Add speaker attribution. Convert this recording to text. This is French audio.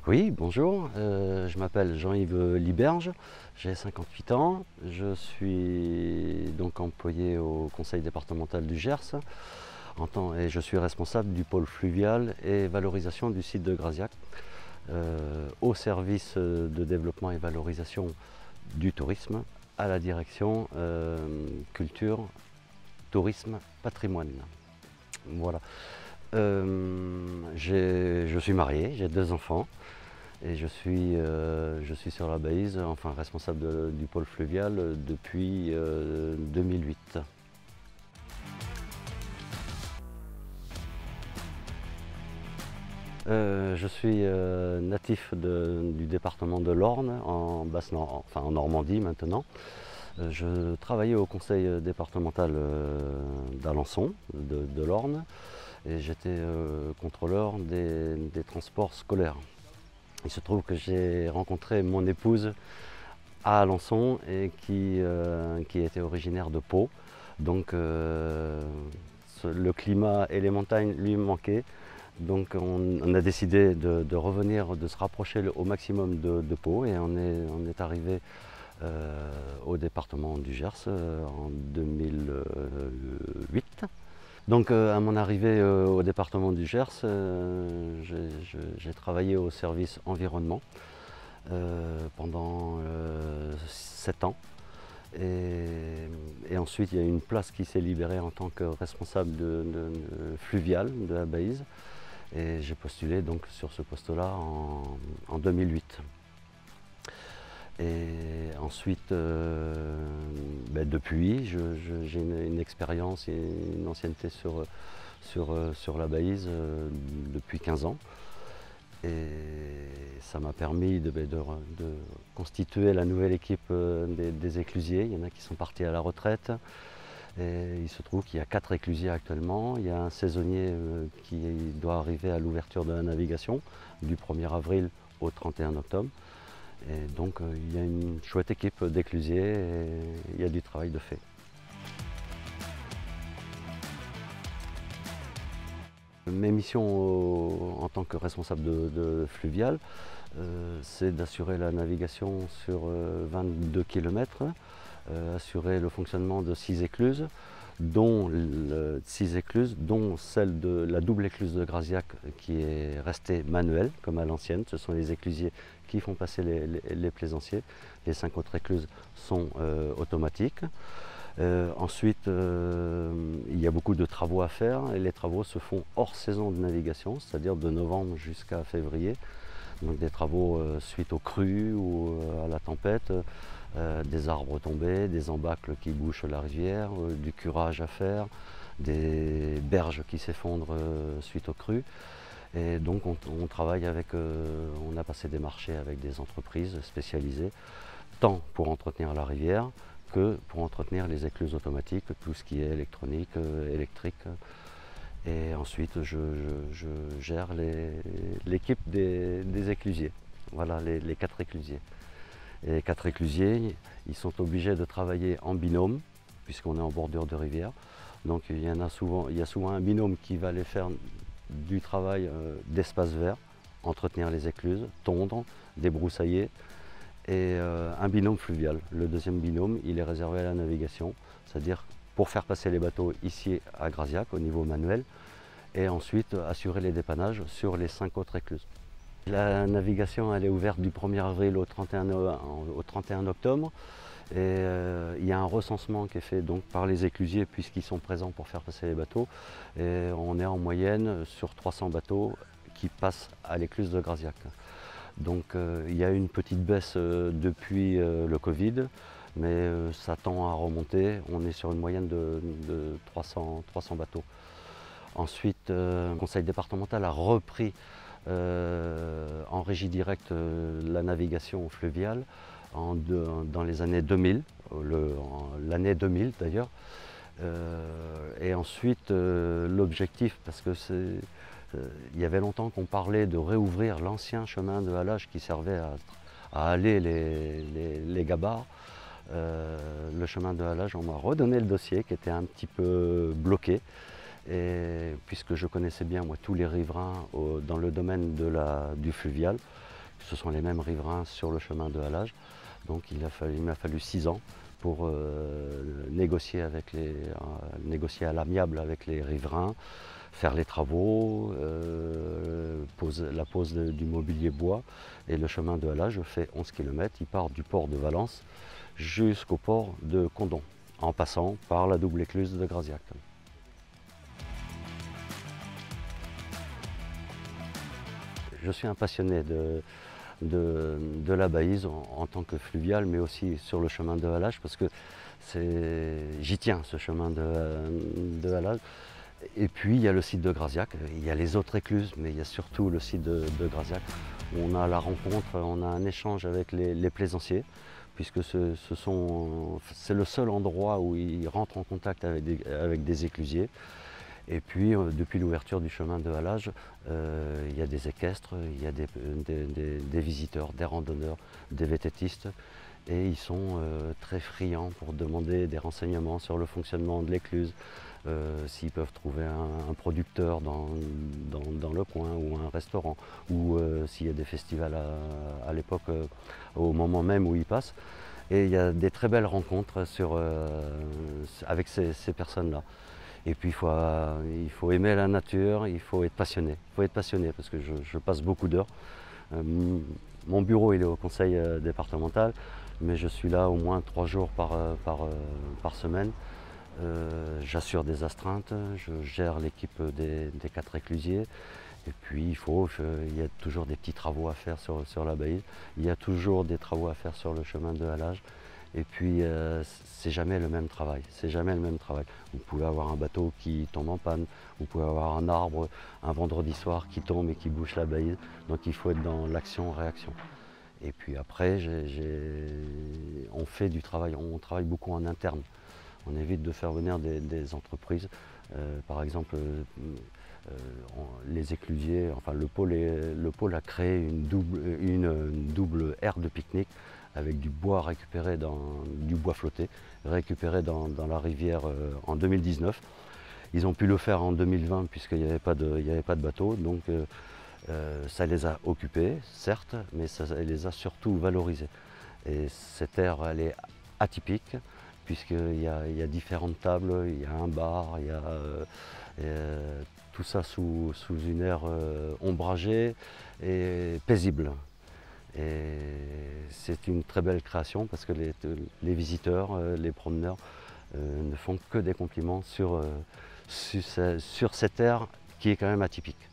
Speaker 1: Oui, bonjour, je m'appelle Jean-Yves Liberge, j'ai 58 ans, je suis donc employé au conseil départemental du Gers et je suis responsable du pôle fluvial et valorisation du site de Graziac au service de développement et valorisation du tourisme à la direction culture, tourisme, patrimoine. Voilà. Je suis marié, j'ai 2 enfants. Et je suis sur la Baïse, enfin responsable du pôle fluvial depuis 2008. Je suis natif du département de l'Orne, en Normandie maintenant. Je travaillais au conseil départemental d'Alençon, de l'Orne, et j'étais contrôleur des transports scolaires. Il se trouve que j'ai rencontré mon épouse à Alençon et qui était originaire de Pau. Donc le climat et les montagnes lui manquaient. Donc on a décidé de revenir, de se rapprocher au maximum de Pau et on est arrivé au département du Gers en 2008. Donc à mon arrivée au département du Gers, j'ai travaillé au service environnement pendant 7 ans. Et ensuite, il y a une place qui s'est libérée en tant que responsable de fluvial de la Baïse. Et j'ai postulé donc sur ce poste-là en 2008. Et ensuite, depuis, j'ai une expérience et une ancienneté sur la Baïse depuis 15 ans. Et ça m'a permis de constituer la nouvelle équipe des éclusiers. Il y en a qui sont partis à la retraite. Et il se trouve qu'il y a 4 éclusiers actuellement. Il y a un saisonnier qui doit arriver à l'ouverture de la navigation du 1er avril au 31 octobre. Et donc il y a une chouette équipe d'éclusiers et il y a du travail de fait. Mes missions en tant que responsable de fluvial, c'est d'assurer la navigation sur 22 km, assurer le fonctionnement de 6 écluses, dont celle de la double écluse de Graziac qui est restée manuelle comme à l'ancienne. Ce sont les éclusiers qui font passer les plaisanciers. Les 5 autres écluses sont automatiques. Ensuite, il y a beaucoup de travaux à faire et les travaux se font hors saison de navigation, c'est-à-dire de novembre jusqu'à février. Donc des travaux suite aux crues ou à la tempête, des arbres tombés, des embâcles qui bouchent la rivière, du curage à faire, des berges qui s'effondrent suite aux crues. Et donc on travaille on a passé des marchés avec des entreprises spécialisées, tant pour entretenir la rivière que pour entretenir les écluses automatiques, tout ce qui est électronique, électrique. Et ensuite, je gère l'équipe des éclusiers. Voilà, les 4 éclusiers. Et les 4 éclusiers, ils sont obligés de travailler en binôme, puisqu'on est en bordure de rivière. Donc il y a souvent un binôme qui va aller faire du travail d'espace vert, entretenir les écluses, tondre, débroussailler, et un binôme fluvial. Le deuxième binôme, il est réservé à la navigation, c'est-à-dire pour faire passer les bateaux ici à Graziac au niveau manuel et ensuite assurer les dépannages sur les 5 autres écluses. La navigation elle est ouverte du 1er avril au 31 octobre et il y a un recensement qui est fait donc par les éclusiers puisqu'ils sont présents pour faire passer les bateaux et on est en moyenne sur 300 bateaux qui passent à l'écluse de Graziac. Donc il y a une petite baisse depuis le Covid, mais ça tend à remonter. On est sur une moyenne de 300 bateaux. Ensuite, le conseil départemental a repris en régie directe la navigation fluviale dans les années 2000, l'année 2000 d'ailleurs. Et ensuite, l'objectif, parce que il y avait longtemps qu'on parlait de réouvrir l'ancien chemin de halage qui servait à aller les gabarres. Le chemin de halage, on m'a redonné le dossier qui était un petit peu bloqué. Et puisque je connaissais bien moi, tous les riverains dans le domaine du fluvial, Ce sont les mêmes riverains sur le chemin de halage. Donc il m'a fallu 6 ans pour négocier à l'amiable avec les riverains, faire les travaux, la pose du mobilier bois. Et le chemin de halage fait 11 km. Il part du port de Valence jusqu'au port de Condom, en passant par la double écluse de Graziac. Je suis un passionné de la Baïse en tant que fluvial, mais aussi sur le chemin de halage, parce que j'y tiens, ce chemin de halage. Et puis il y a le site de Graziac, il y a les autres écluses, mais il y a surtout le site de Graziac. On a la rencontre, on a un échange avec les plaisanciers, puisque c'est le seul endroit où ils rentrent en contact avec des éclusiers. Et puis, depuis l'ouverture du chemin de halage, il y a des équestres, il y a des visiteurs, des randonneurs, des vététistes. Et ils sont très friands pour demander des renseignements sur le fonctionnement de l'écluse, s'ils peuvent trouver un producteur dans le coin ou un restaurant, ou s'il y a des festivals à l'époque, au moment même où ils passent. Et il y a des très belles rencontres avec ces personnes-là. Et puis il faut aimer la nature, il faut être passionné. Il faut être passionné parce que je passe beaucoup d'heures. Mon bureau il est au conseil départemental, mais je suis là au moins 3 jours par semaine. J'assure des astreintes, je gère l'équipe des 4 éclusiers. Et puis il y a toujours des petits travaux à faire sur la Baïse. Il y a toujours des travaux à faire sur le chemin de halage. Et puis, c'est jamais le même travail. C'est jamais le même travail. Vous pouvez avoir un bateau qui tombe en panne. Vous pouvez avoir un arbre un vendredi soir qui tombe et qui bouche la Baïse. Donc, il faut être dans l'action-réaction. Et puis après, on fait du travail. On travaille beaucoup en interne. On évite de faire venir des entreprises. Par exemple, les éclusiers, enfin le pôle a créé une double aire de pique-nique avec du bois récupéré du bois flotté, récupéré dans la rivière en 2019. Ils ont pu le faire en 2020 puisqu'il n'y avait pas de bateau, donc ça les a occupés, certes, mais ça les a surtout valorisés. Et cette aire, elle est atypique, puisqu'il y a différentes tables, il y a un bar, il y a tout ça sous une aire ombragée et paisible. Et c'est une très belle création parce que les visiteurs, les promeneurs ne font que des compliments sur cette aire qui est quand même atypique.